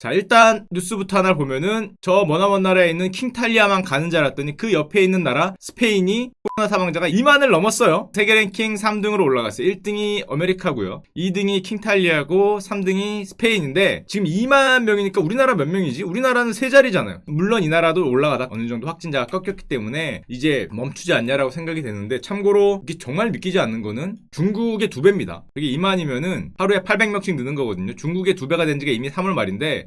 자, 일단 뉴스부터 하나 보면은 저 머나먼 나라에 있는 킹탈리아만 가는 줄 알았더니 그 옆에 있는 나라 스페인이 코로나 사망자가 2만을 넘었어요. 세계 랭킹 3등으로 올라갔어요. 1등이 아메리카고요. 2등이 킹탈리아고 3등이 스페인인데 지금 2만 명이니까 우리나라 몇 명이지? 우리나라는 세 자리잖아요. 물론 이 나라도 올라가다 어느 정도 확진자가 꺾였기 때문에 이제 멈추지 않냐라고 생각이 되는데 참고로 이게 정말 믿기지 않는 거는 중국의 2배입니다. 이게 2만이면은 하루에 800명씩 느는 거거든요. 중국의 2배가 된 지가 이미 3월 말인데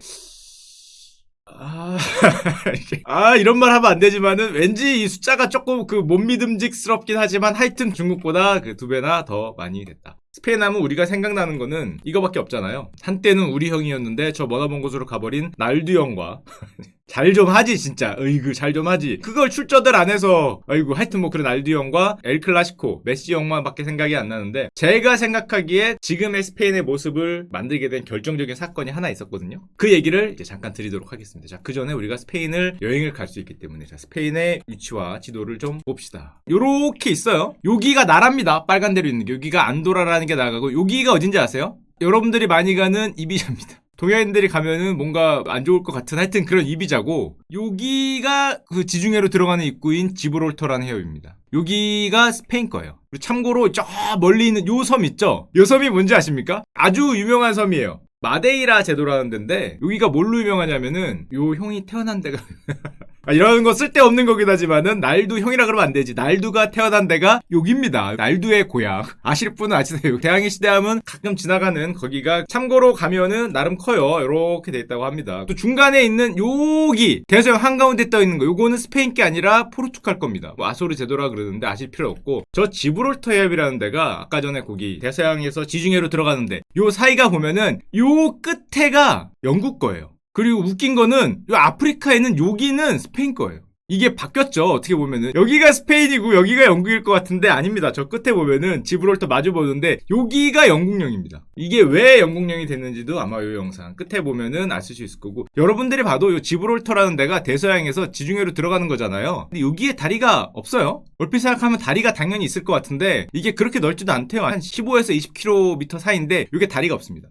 이런 말 하면 안 되지만은 왠지 이 숫자가 조금 못 믿음직스럽긴 하지만 하여튼 중국보다 그 2배나 더 많이 됐다. 스페인 하면 우리가 생각나는 거는 이거밖에 없잖아요. 한때는 우리 형이었는데 저 머나먼 곳으로 가버린 날두 형과 잘 좀 하지 진짜. 어이구 잘 좀 하지. 그걸 출저들 안 해서 아이고 하여튼 뭐 그런 날두 형과 엘 클라시코 메시 형만밖에 생각이 안 나는데 제가 생각하기에 지금의 스페인의 모습을 만들게 된 결정적인 사건이 하나 있었거든요. 그 얘기를 이제 잠깐 드리도록 하겠습니다. 자, 그 전에 우리가 스페인을 여행을 갈 수 있기 때문에 자, 스페인의 위치와 지도를 좀 봅시다. 요렇게 있어요. 여기가 나라입니다. 빨간 데로 있는 게. 여기가 안도라라는 게 나가고 여기가 어딘지 아세요? 여러분들이 많이 가는 이비자입니다. 동양인들이 가면은 뭔가 안 좋을 것 같은 하여튼 그런 이비자고 여기가 그 지중해로 들어가는 입구인 지브롤터라는 해협입니다. 여기가 스페인 거예요. 그리고 참고로 저 멀리 있는 요 섬 있죠? 요 섬이 뭔지 아십니까? 아주 유명한 섬이에요. 마데이라 제도라는 데인데 여기가 뭘로 유명하냐면은 요 형이 태어난 데가 이러는 거 쓸데없는 거긴 하지만은 날두 형이라 그러면 안 되지. 날두가 태어난 데가 여기입니다. 날두의 고향. 아실 분은 아시세요. 대항해 시대하면 가끔 지나가는 거기가 참고로 가면은 나름 커요. 이렇게 돼 있다고 합니다. 또 중간에 있는 여기 대서양 한가운데 떠 있는 거 요거는 스페인 게 아니라 포르투갈 겁니다. 뭐 아소르 제도라 그러는데 아실 필요 없고 저 지브롤터 해협이라는 데가 아까 전에 거기 대서양에서 지중해로 들어가는데 요 사이가 보면은 요 끝에가 영국 거예요. 그리고 웃긴 거는 이 아프리카에 있는 여기는 스페인 거예요. 이게 바뀌었죠. 어떻게 보면은 여기가 스페인이고 여기가 영국일 것 같은데 아닙니다. 저 끝에 보면은 지브롤터 마주 보는데 여기가 영국령입니다. 이게 왜 영국령이 됐는지도 아마 이 영상 끝에 보면은 아실 수 있을 거고 여러분들이 봐도 이 지브롤터라는 데가 대서양에서 지중해로 들어가는 거잖아요. 근데 여기에 다리가 없어요. 얼핏 생각하면 다리가 당연히 있을 것 같은데 이게 그렇게 넓지도 않대요. 한 15에서 20km 사이인데 이게 다리가 없습니다.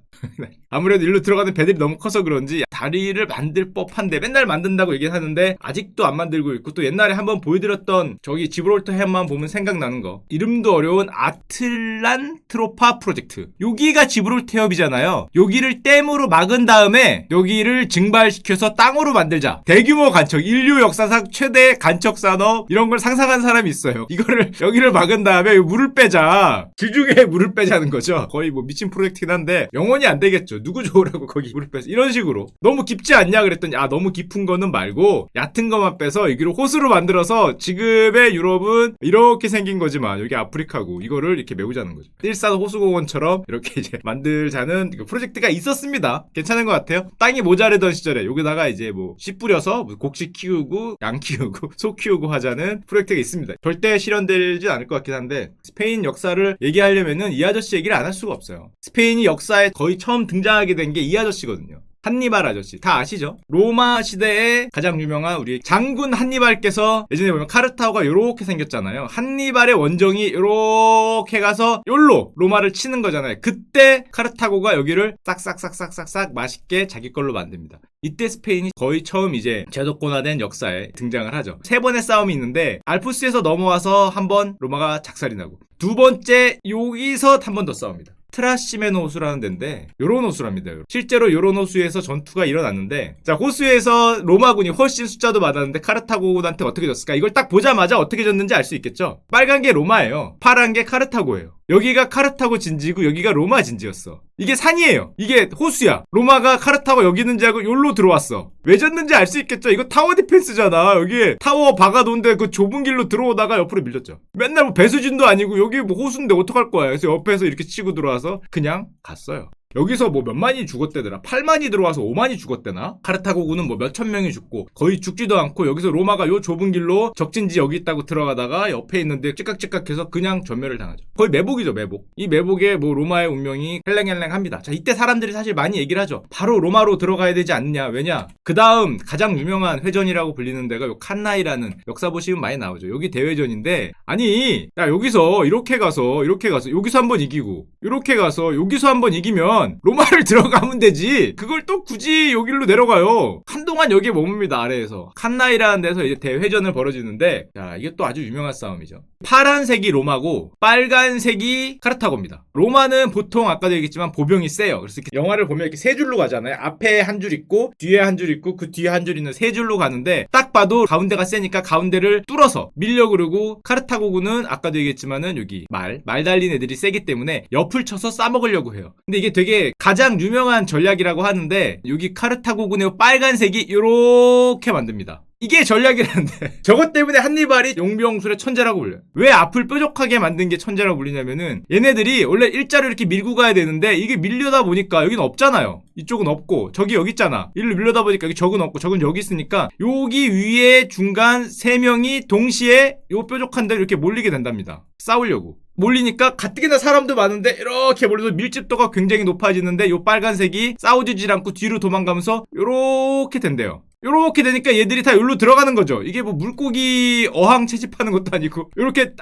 아무래도 일로 들어가는 배들이 너무 커서 그런지 다리를 만들 법한데 맨날 만든다고 얘기하는데 아직도 안 만들고 있고 또 옛날에 한번 보여드렸던 저기 지브롤터 해협만 보면 생각나는 거 이름도 어려운 아틀란트로파 프로젝트 여기가 지브롤터 해협이잖아요. 여기를 댐으로 막은 다음에 여기를 증발시켜서 땅으로 만들자. 대규모 간척 인류 역사상 최대 간척 산업 이런 걸 상상한 사람이 있어요. 이거를 여기를 막은 다음에 물을 빼자. 지중해에 물을 빼자는 거죠. 거의 뭐 미친 프로젝트긴 한데 영원히 안 되겠죠. 누구 좋으라고 거기 물을 빼서 이런 식으로 너무 깊지 않냐 그랬더니 너무 깊은 거는 말고 얕은 거만 빼서 여기를 호수로 만들어서 지금의 유럽은 이렇게 생긴 거지만 여기 아프리카고 이거를 이렇게 메우자는 거죠. 일산 호수공원처럼 이렇게 이제 만들자는 프로젝트가 있었습니다. 괜찮은 것 같아요. 땅이 모자르던 시절에 여기다가 이제 뭐 씨 뿌려서 곡식 키우고 양 키우고 소 키우고 하자는 프로젝트가 있습니다. 절대 실현되지 않을 것 같긴 한데 스페인 역사를 얘기하려면은 이 아저씨 얘기를 안 할 수가 없어요. 스페인이 역사에 거의 처음 등장하게 된 게 이 아저씨거든요. 한니발 아저씨 다 아시죠? 로마 시대에 가장 유명한 우리 장군 한니발께서 예전에 보면 카르타고가 요렇게 생겼잖아요. 한니발의 원정이 요렇게 가서 욜로 로마를 치는 거잖아요. 그때 카르타고가 여기를 싹싹싹싹싹싹 맛있게 자기 걸로 만듭니다. 이때 스페인이 거의 처음 이제 제도권화된 역사에 등장을 하죠. 3번의 싸움이 있는데 알프스에서 넘어와서 한 번 로마가 작살이 나고 두 번째 여기서 한 번 더 싸웁니다. 트라시메노 호수라는 데인데 요런 호수랍니다. 실제로 요런 호수에서 전투가 일어났는데 자 호수에서 로마군이 훨씬 숫자도 많았는데 카르타고군한테 어떻게 졌을까? 이걸 딱 보자마자 어떻게 졌는지 알 수 있겠죠? 빨간 게 로마예요. 파란 게 카르타고예요. 여기가 카르타고 진지고 여기가 로마 진지였어. 이게 산이에요. 이게 호수야. 로마가 카르타고 여기 있는지 알고 여기로 들어왔어. 왜 졌는지 알 수 있겠죠? 이거 타워 디펜스잖아. 여기 타워 박아놓은데 그 좁은 길로 들어오다가 옆으로 밀렸죠. 맨날 뭐 배수진도 아니고 여기 뭐 호수인데 어떡할 거야. 그래서 옆에서 이렇게 치고 들어와서 그냥 갔어요. 여기서 뭐 몇만이 죽었대더라. 8만이 들어와서 5만이 죽었대나? 카르타고군은 뭐 몇천 명이 죽고 거의 죽지도 않고 여기서 로마가 요 좁은 길로 적진지 여기 있다고 들어가다가 옆에 있는데 찌깍찌깍해서 그냥 전멸을 당하죠. 거의 매복이죠, 매복. 이 매복에 뭐 로마의 운명이 헬랭헬랭합니다. 자, 이때 사람들이 사실 많이 얘기를 하죠. 바로 로마로 들어가야 되지 않느냐. 왜냐? 그 다음 가장 유명한 회전이라고 불리는 데가 요 칸나이라는 역사 보시면 많이 나오죠. 여기 대회전인데 아니 야 여기서 이렇게 가서 여기서 한번 이기고 이렇게 가서 여기서 한번 이기면 가면 로마를 들어가면 되지. 그걸 또 굳이 여기로 내려가요. 한동안 여기에 머뭅니다. 아래에서. 칸나이라는 데서 이제 대회전을 벌어지는데, 자, 이게 또 아주 유명한 싸움이죠. 파란색이 로마고 빨간색이 카르타고입니다. 로마는 보통 아까도 얘기했지만 보병이 세요. 그래서 이렇게 영화를 보면 이렇게 세 줄로 가잖아요. 앞에 한 줄 있고 뒤에 한 줄 있고 그 뒤에 한 줄 있는 세 줄로 가는데, 딱 봐도 가운데가 세니까 가운데를 뚫어서 밀려. 그러고 카르타고군은 아까도 얘기했지만은 여기 말 달린 애들이 세기 때문에 옆을 쳐서 싸먹으려고 해요. 근데 이게 되게 가장 유명한 전략이라고 하는데, 여기 카르타고군의 빨간색이 요렇게 만듭니다. 이게 전략이라는데 저것 때문에 한니발이 용병술의 천재라고 불려요. 왜 앞을 뾰족하게 만든 게 천재라고 불리냐면은, 얘네들이 원래 일자로 이렇게 밀고 가야 되는데 이게 밀려다 보니까 여긴 없잖아요. 이쪽은 없고 저기 여기 있잖아. 일로 밀려다 보니까 여기 적은 없고 적은 여기 있으니까 여기 위에 중간 세 명이 동시에 요 뾰족한 데로 이렇게 몰리게 된답니다. 싸우려고. 몰리니까 가뜩이나 사람도 많은데 이렇게 몰려서 밀집도가 굉장히 높아지는데, 요 빨간색이 싸우지 않고 뒤로 도망가면서 요렇게 된대요. 요렇게 되니까 얘들이 다 여기로 들어가는 거죠. 이게 뭐 물고기 어항 채집하는 것도 아니고 요렇게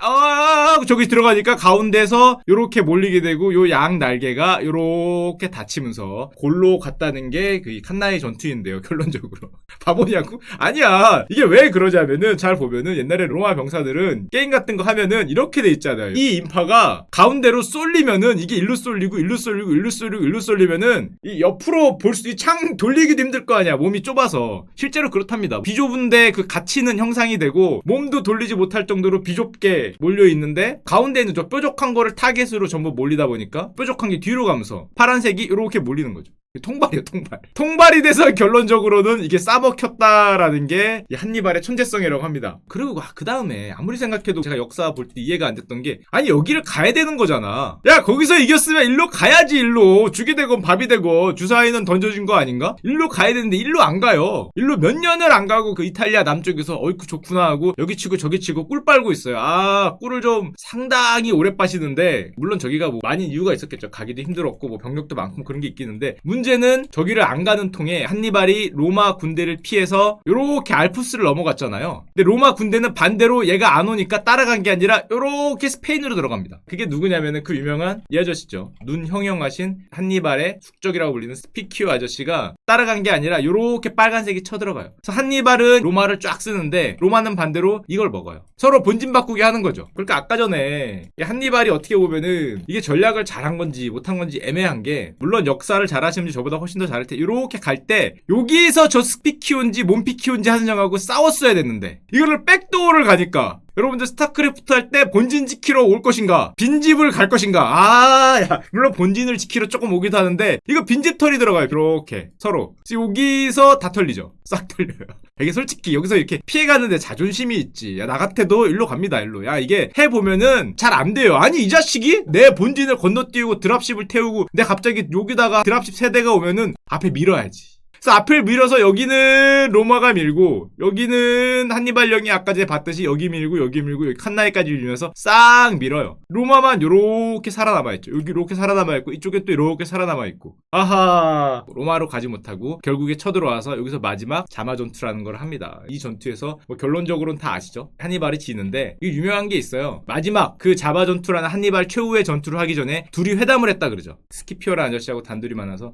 저기 들어가니까 가운데서 요렇게 몰리게 되고, 요 양 날개가 요렇게 닫히면서 골로 갔다는 게 그 칸나이 전투인데요. 결론적으로 바보냐고? 아니야. 이게 왜 그러냐면은, 잘 보면은 옛날에 로마 병사들은 게임 같은 거 하면은 이렇게 돼 있잖아요. 이 인파가 가운데로 쏠리면은 이게 일로 쏠리고 일로 쏠리고 일로 쏠리고 일로 쏠리면은 이 옆으로 볼 수, 이 창 돌리기도 힘들 거 아니야. 몸이 좁아서. 실제로 그렇답니다. 비좁은데 그 가치는 형상이 되고 몸도 돌리지 못할 정도로 비좁게 몰려 있는데, 가운데는 저 뾰족한 거를 타겟으로 전부 몰리다 보니까 뾰족한 게 뒤로 가면서 파란색이 이렇게 몰리는 거죠. 통발이에요, 통발. 통발이 돼서 결론적으로는 이게 싸먹혔다라는 게 한니발의 천재성이라고 합니다. 그리고 그 다음에 아무리 생각해도 제가 역사 볼 때 이해가 안 됐던 게, 아니 여기를 가야 되는 거잖아. 야, 거기서 이겼으면 일로 가야지. 일로 죽이 되건 밥이 되건 주사위는 던져진 거 아닌가? 일로 가야 되는데 일로 안 가요. 일로 몇 년을 안 가고 그 이탈리아 남쪽에서 어이쿠 좋구나 하고 여기 치고 저기 치고 꿀 빨고 있어요. 꿀을 좀 상당히 오래 빠시는데, 물론 저기가 뭐 많이 이유가 있었겠죠. 가기도 힘들었고 뭐 병력도 많고 그런 게 있겠는데, 문제는 저기를 안 가는 통에 한니발이 로마 군대를 피해서 요렇게 알프스를 넘어갔잖아요. 근데 로마 군대는 반대로 얘가 안 오니까 따라간 게 아니라 요렇게 스페인으로 들어갑니다. 그게 누구냐면은 그 유명한 이 아저씨죠. 눈 형형하신 한니발의 숙적이라고 불리는 스피키오 아저씨가 따라간 게 아니라 요렇게 빨간색이 쳐들어가요. 그래서 한니발은 로마를 쫙 쓰는데, 로마는 반대로 이걸 먹어요. 서로 본진 바꾸게 하는 거죠. 그러니까 아까 전에 한니발이 어떻게 보면은 이게 전략을 잘한 건지 못한 건지 애매한 게, 물론 역사를 잘하시는 분이 저보다 훨씬 더 잘할 테, 이렇게 갈 때 여기서 저 스피키온지 몬피키온지 한정하고 싸웠어야 됐는데, 이거를 백도어를 가니까, 여러분들 스타크래프트 할 때 본진 지키러 올 것인가, 빈집을 갈 것인가. 물론 본진을 지키러 조금 오기도 하는데 이거 빈집 털이 들어가요. 이렇게 서로 여기서 다 털리죠. 싹 털려요. 이게 솔직히 여기서 이렇게 피해가는데 자존심이 있지. 나 같아도 일로 갑니다. 일로. 이게 해보면은 잘 안 돼요. 아니 이 자식이 내 본진을 건너뛰고 드랍십을 태우고, 내 갑자기 여기다가 드랍십 세대가 오면은 앞에 밀어야지. 그래서 앞을 밀어서 여기는 로마가 밀고, 여기는 한니발령이 아까 전에 봤듯이 여기 밀고 여기 칸나이까지 밀면서 싹 밀어요. 로마만 요렇게 살아남아있죠. 여기 이렇게 살아남아있고 이쪽에 또 이렇게 살아남아있고. 아하, 로마로 가지 못하고 결국에 쳐들어와서 여기서 마지막 자마 전투라는 걸 합니다. 이 전투에서 뭐 결론적으로는 다 아시죠? 한니발이 지는데, 이게 유명한 게 있어요. 마지막 그 자마 전투라는 한니발 최후의 전투를 하기 전에 둘이 회담을 했다 그러죠. 스키피오라는 아저씨하고 단둘이 만나서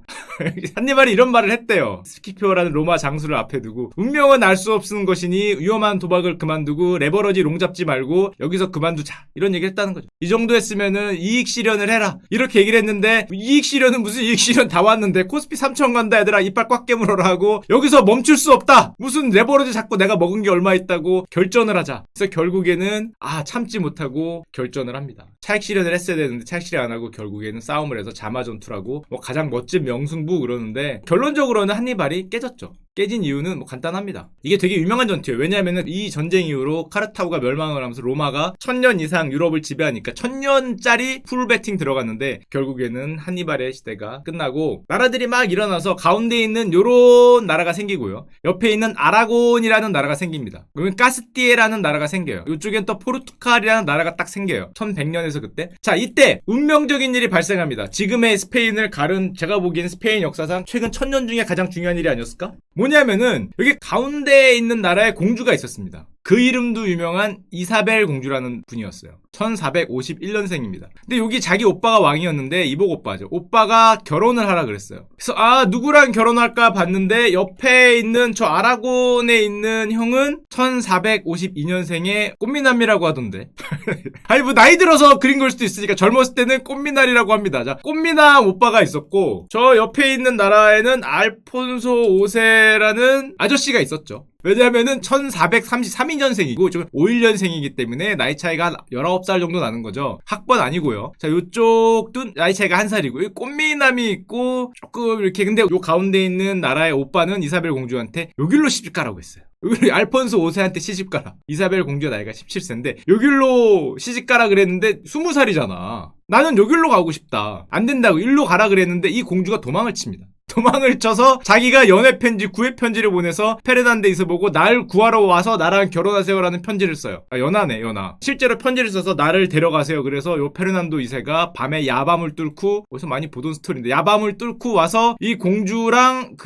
한니발이 이런 말을 했대요. 스키피오라는 로마 장수를 앞에 두고, 운명은 알 수 없는 것이니 위험한 도박을 그만두고 레버러지 롱 잡지 말고 여기서 그만두자, 이런 얘기를 했다는 거죠. 이 정도 했으면은 이익 실현을 해라, 이렇게 얘기를 했는데, 이익 실현은 무슨 이익 실현 다 왔는데 코스피 3천 간다 얘들아 이빨 꽉 깨물어라 하고, 여기서 멈출 수 없다, 무슨 레버러지 잡고 내가 먹은 게 얼마 있다고 결전을 하자. 그래서 결국에는 참지 못하고 결전을 합니다. 차익 실현을 했어야 되는데 차익 실현 안 하고 결국에는 싸움을 해서 자마 전투라고 뭐 가장 멋진 명승부 그러는데, 결론적으로는 한니발이 깨졌죠. 깨진 이유는 뭐 간단합니다. 이게 되게 유명한 전투예요. 왜냐하면 이 전쟁 이후로 카르타고가 멸망을 하면서 로마가 1000년 이상 유럽을 지배하니까 1000년짜리 풀배팅 들어갔는데, 결국에는 한니발의 시대가 끝나고 나라들이 막 일어나서 가운데 있는 요런 나라가 생기고요. 옆에 있는 아라곤이라는 나라가 생깁니다. 그러면 까스티에라는 나라가 생겨요. 이쪽엔 또 포르투갈이라는 나라가 딱 생겨요. 1100년에서 그때. 자, 이때 운명적인 일이 발생합니다. 지금의 스페인을 가른, 제가 보기엔 스페인 역사상 최근 1000년 중에 가장 중요한 일이 아니었을까? 뭐냐면은 여기 가운데에 있는 나라에 공주가 있었습니다. 그 이름도 유명한 이사벨 공주라는 분이었어요. 1451년생입니다. 근데 여기 자기 오빠가 왕이었는데 이복 오빠죠. 오빠가 결혼을 하라 그랬어요. 그래서 누구랑 결혼할까 봤는데 옆에 있는 저 아라곤에 있는 형은 1452년생의 꽃미남이라고 하던데. 아니 뭐 나이 들어서 그린 걸 수도 있으니까 젊었을 때는 꽃미남이라고 합니다. 자, 꽃미남 오빠가 있었고 저 옆에 있는 나라에는 알폰소 5세라는 아저씨가 있었죠. 왜냐면은 1433년생이고 좀 51년생이기 때문에 나이 차이가 19살 정도 나는 거죠. 학번 아니고요. 자, 요쪽도 나이 차이가 1살이고 이 꽃미남이 있고 조금 이렇게. 근데 요 가운데 있는 나라의 오빠는 이사벨 공주한테 여길로 시집가라고 했어요. 여기로 알폰소 5세한테 시집가라. 이사벨 공주가 나이가 17세인데 여길로 시집가라 그랬는데 20살이잖아. 나는 여길로 가고 싶다. 안 된다고 일로 가라 그랬는데 이 공주가 도망을 칩니다. 도망을 쳐서 자기가 연애 편지, 구애 편지를 보내서 페르난데이스 보고 날 구하러 와서 나랑 결혼하세요라는 편지를 써요. 연하네, 연하. 실제로 편지를 써서 나를 데려가세요. 그래서 요 페르난도 2세가 밤에 야밤을 뚫고, 어디서 많이 보던 스토리인데 야밤을 뚫고 와서 이 공주랑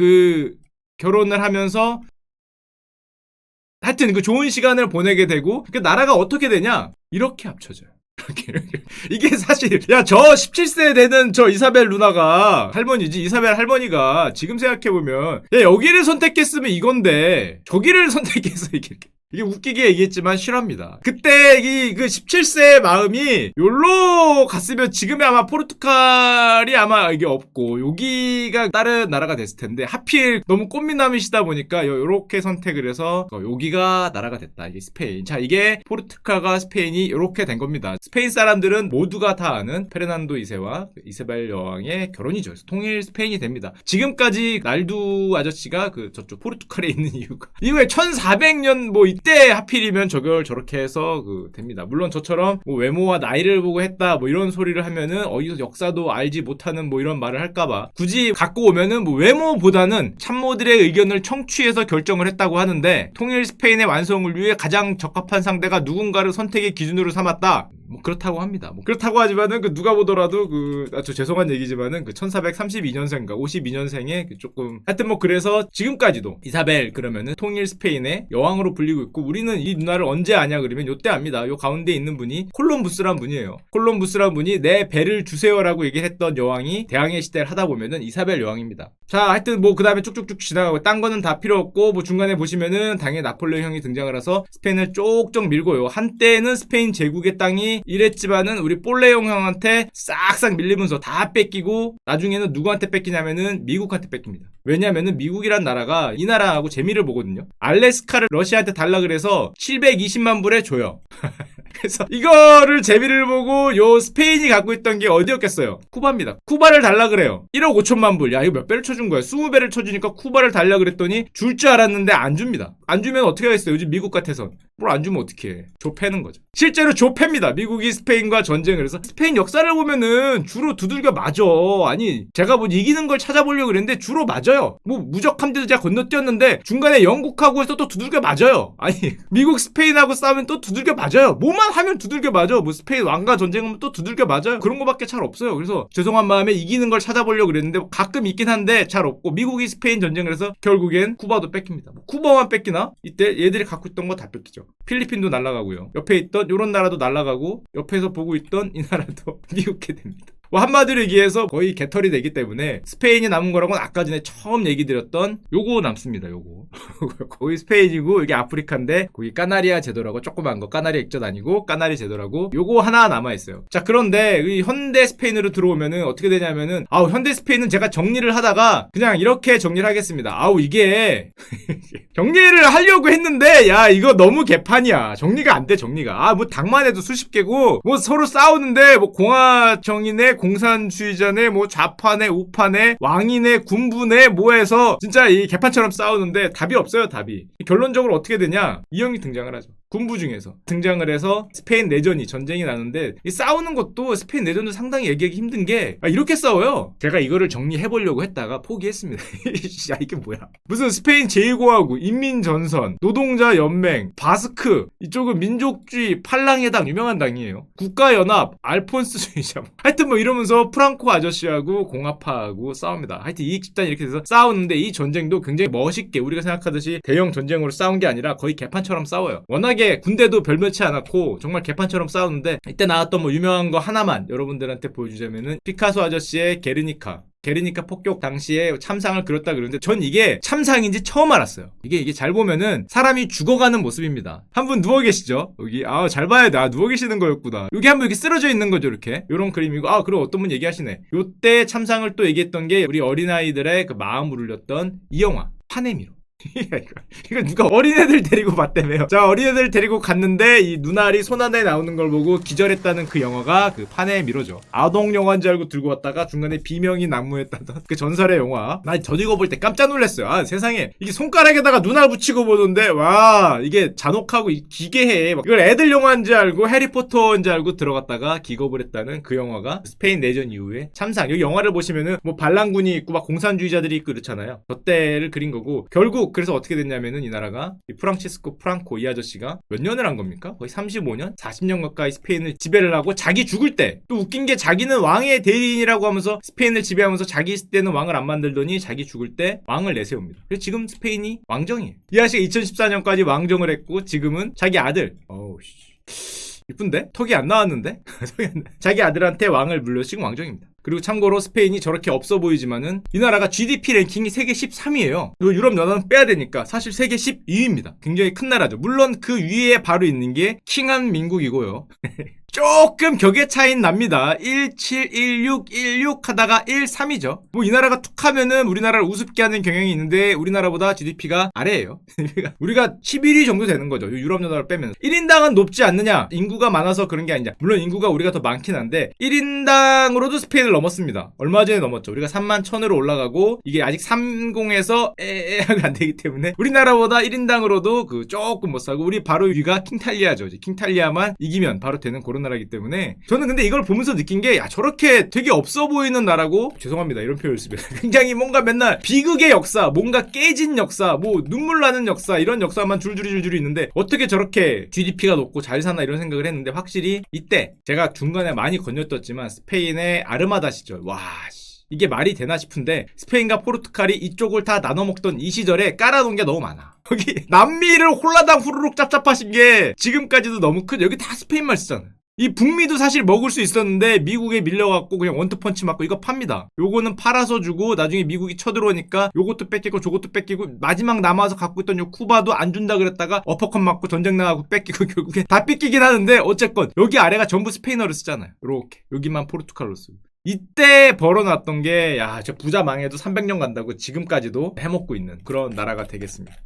결혼을 하면서 하여튼 좋은 시간을 보내게 되고, 나라가 어떻게 되냐? 이렇게 합쳐져요. 이게 사실 저 17세 되는 저 이사벨 누나가 할머니지. 이사벨 할머니가 지금 생각해보면 여기를 선택했으면 이건데 저기를 선택해서 이게 웃기게 얘기했지만 실화입니다. 그때 그 17세의 마음이 요로 갔으면 지금의 아마 포르투갈이 아마 이게 없고 여기가 다른 나라가 됐을 텐데 하필 너무 꽃미남이시다 보니까 요렇게 선택을 해서 여기가 나라가 됐다. 이게 스페인. 자, 이게 포르투갈과 스페인이 요렇게 된 겁니다. 스페인 사람들은 모두가 다 아는 페르난도 2세와 이사벨 여왕의 결혼이죠. 그래서 통일 스페인이 됩니다. 지금까지 날두 아저씨가 저쪽 포르투갈에 있는 이유가 이후에 1400년 이때 하필이면 저걸 저렇게 해서 됩니다. 물론 저처럼 외모와 나이를 보고 했다 이런 소리를 하면은 어디서 역사도 알지 못하는 이런 말을 할까봐 굳이 갖고 오면은 외모보다는 참모들의 의견을 청취해서 결정을 했다고 하는데 통일 스페인의 완성을 위해 가장 적합한 상대가 누군가를 선택의 기준으로 삼았다. 그렇다고 합니다. 그렇다고 하지만은 누가 보더라도 저 죄송한 얘기지만은 1432년생인가 52년생의 조금 하여튼 그래서 지금까지도 이사벨 그러면은 통일 스페인의 여왕으로 불리고 있고 우리는 이 누나를 언제 아냐 그러면 요때 압니다. 요 가운데 있는 분이 콜럼부스란 분이에요. 콜럼부스란 분이 내 배를 주세요라고 얘기를 했던 여왕이 대항해 시대를 하다 보면은 이사벨 여왕입니다. 자, 하여튼 그 다음에 쭉쭉쭉 지나가고 딴 거는 다 필요 없고 중간에 보시면은 당연히 나폴레옹 형이 등장을 해서 스페인을 쪽쪽 밀고요. 한때는 스페인 제국의 땅이 이랬지만은 우리 볼레옹 형한테 싹싹 밀리면서 다 뺏기고 나중에는 누구한테 뺏기냐면은 미국한테 뺏깁니다. 왜냐면은 미국이란 나라가 이 나라하고 재미를 보거든요. 알래스카를 러시아한테 달라 그래서 720만 불에 줘요. 그래서 이거를 재미를 보고 요 스페인이 갖고 있던 게 어디였겠어요? 쿠바입니다. 쿠바를 달라 그래요. 1억 5천만 불. 야, 이거 몇 배를 쳐준 거야? 20배를 쳐주니까 쿠바를 달라 그랬더니 줄 줄 알았는데 안 줍니다. 안 주면 어떻게 하겠어요? 요즘 미국 같아서. 뭘 안 주면 어떻게 해? 조패는 거죠. 실제로 조패입니다. 미국이 스페인과 전쟁을 해서. 스페인 역사를 보면은 주로 두들겨 맞아. 아니, 제가 이기는 걸 찾아보려고 그랬는데 주로 맞아요. 무적함대도 제가 건너뛰었는데 중간에 영국하고 해서 또 두들겨 맞아요. 아니, 미국 스페인하고 싸우면 또 두들겨 맞아요. 뭐만 하면 두들겨 맞아. 스페인 왕가 전쟁하면 또 두들겨 맞아요. 그런 거밖에 잘 없어요. 그래서 죄송한 마음에 이기는 걸 찾아보려고 그랬는데 가끔 있긴 한데 잘 없고 미국이 스페인 전쟁을 해서 결국엔 쿠바도 뺏깁니다. 쿠바만 뺏기나? 이때 얘들이 갖고 있던 거 다 뺏기죠. 필리핀도 날아가고요. 옆에 있던 요런 나라도 날아가고 옆에서 보고 있던 이 나라도 미국게 됩니다. 한마디로 얘기해서 거의 개털이 되기 때문에 스페인이 남은 거라고는 아까 전에 처음 얘기 드렸던 요거 남습니다. 요거. 거기 스페인이고 이게 아프리카인데 거기 까나리아 제도라고 조그만 거 까나리 액젓 아니고 까나리 제도라고 요거 하나 남아있어요. 자, 그런데 이 현대 스페인으로 들어오면은 어떻게 되냐면은 현대 스페인은 제가 정리를 하다가 그냥 이렇게 정리를 하겠습니다. 이게 정리를 하려고 했는데 야 이거 너무 개판이야. 정리가 안 돼. 정리가 당만 해도 수십 개고 서로 싸우는데 공화정이네 공산주의자네 좌파네 우파네 왕이네 군부네 해서 진짜 이 개판처럼 싸우는데 답이 없어요. 답이. 결론적으로 어떻게 되냐? 이 형이 등장을 하죠. 군부 중에서 등장을 해서 스페인 내전이 전쟁이 나는데 이 싸우는 것도 스페인 내전도 상당히 얘기하기 힘든 게 이렇게 싸워요. 제가 이거를 정리해보려고 했다가 포기했습니다. 야 이게 뭐야. 무슨 스페인 제1공화국, 인민전선, 노동자연맹, 바스크 이쪽은 민족주의 팔랑해당 유명한 당이에요. 국가연합, 알폰스주의자 하여튼 뭐 이러면서 프랑코 아저씨하고 공화파하고 싸웁니다. 하여튼 이익 집단 이렇게 돼서 싸우는데 이 전쟁도 굉장히 멋있게 우리가 생각하듯이 대형 전쟁으로 싸운 게 아니라 거의 개판처럼 싸워요. 워낙에 군대도 별몇지 않았고 정말 개판처럼 싸우는데 이때 나왔던 뭐 유명한 거 하나만 여러분들한테 보여주자면은 피카소 아저씨의 게르니카 폭격 당시에 참상을 그렸다 그러는데 전 이게 참상인지 처음 알았어요. 이게 잘 보면은 사람이 죽어가는 모습입니다. 한 분 누워 계시죠? 여기 잘 봐야 돼. 누워 계시는 거였구나. 여기 한 분 이렇게 쓰러져 있는 거죠. 이렇게 요런 그림이고 그리고 어떤 분 얘기하시네. 요때 참상을 또 얘기했던 게 우리 어린아이들의 그 마음을 울렸던 이 영화 파네미로. 이거 누가 어린애들 데리고 봤다며요. 자, 어린애들 데리고 갔는데 이 눈알이 손 안에 나오는 걸 보고 기절했다는 그 영화가 그 파네미로죠. 아동 영화인 줄 알고 들고 왔다가 중간에 비명이 난무했다던 그 전설의 영화. 난 저 이거 볼 때 깜짝 놀랐어요. 세상에 이게 손가락에다가 눈알 붙이고 보던데 와 이게 잔혹하고 기괴해. 이걸 애들 영화인 줄 알고 해리포터인 줄 알고 들어갔다가 기겁을 했다는 그 영화가 스페인 내전 이후에 참상. 여기 영화를 보시면은 뭐 반란군이 있고 막 공산주의자들이 있고 그렇잖아요. 저 때를 그린 거고 결국 그래서 어떻게 됐냐면은 이 나라가 이 프란치스코 프랑코 이 아저씨가 몇 년을 한 겁니까? 거의 35년? 40년 가까이 스페인을 지배를 하고 자기 죽을 때 또 웃긴 게 자기는 왕의 대리인이라고 하면서 스페인을 지배하면서 자기 있을 때는 왕을 안 만들더니 자기 죽을 때 왕을 내세웁니다. 그래서 지금 스페인이 왕정이에요. 이 아저씨가 2014년까지 왕정을 했고 지금은 자기 아들 이쁜데? 턱이 안 나왔는데? 자기 아들한테 왕을 물려주고 왕정입니다. 그리고 참고로 스페인이 저렇게 없어 보이지만은 이 나라가 GDP 랭킹이 세계 13위예요. 유럽 연합은 빼야 되니까 사실 세계 12위입니다. 굉장히 큰 나라죠. 물론 그 위에 바로 있는 게 킹한 민국이고요. 조금 격의 차이는 납니다. 17, 16, 16 하다가 13이죠. 뭐 이 나라가 툭 하면은 우리나라를 우습게 하는 경향이 있는데 우리나라보다 GDP가 아래예요. 우리가 11위 정도 되는 거죠. 유럽 연합을 빼면. 1인당은 높지 않느냐? 인구가 많아서 그런 게 아니냐. 물론 인구가 우리가 더 많긴 한데 1인당으로도 스페인을 넘었습니다. 얼마 전에 넘었죠. 우리가 31,000으로 올라가고 이게 아직 30에서 하면 안 되기 때문에 우리나라보다 1인당으로도 그 조금 못 사고 우리 바로 위가 킹탈리아죠. 이제 킹탈리아만 이기면 바로 되는 그런 나라이기 때문에 저는 근데 이걸 보면서 느낀 게 저렇게 되게 없어 보이는 나라고 죄송합니다 이런 표현을 쓰면 굉장히 뭔가 맨날 비극의 역사 뭔가 깨진 역사 뭐 눈물 나는 역사 이런 역사만 줄줄이 있는데 어떻게 저렇게 GDP가 높고 잘 사나 이런 생각을 했는데 확실히 이때 제가 중간에 많이 건졌었지만 스페인의 아르마다 시절 이게 말이 되나 싶은데 스페인과 포르투갈이 이쪽을 다 나눠 먹던 이 시절에 깔아놓은 게 너무 많아. 여기 남미를 홀라당 후루룩 짭짭하신 게 지금까지도 너무 큰 여기 다 스페인말 쓰잖아요. 이 북미도 사실 먹을 수 있었는데 미국에 밀려갖고 그냥 원투펀치 맞고 이거 팝니다. 요거는 팔아서 주고 나중에 미국이 쳐들어오니까 요것도 뺏기고 저것도 뺏기고 마지막 남아서 갖고 있던 요 쿠바도 안 준다 그랬다가 어퍼컷 맞고 전쟁 나가고 뺏기고 결국에 다 뺏기긴 하는데 어쨌건 여기 아래가 전부 스페인어를 쓰잖아요. 요렇게 여기만 포르투갈로 쓰고 이때 벌어놨던 게 저 부자 망해도 300년 간다고 지금까지도 해먹고 있는 그런 나라가 되겠습니다.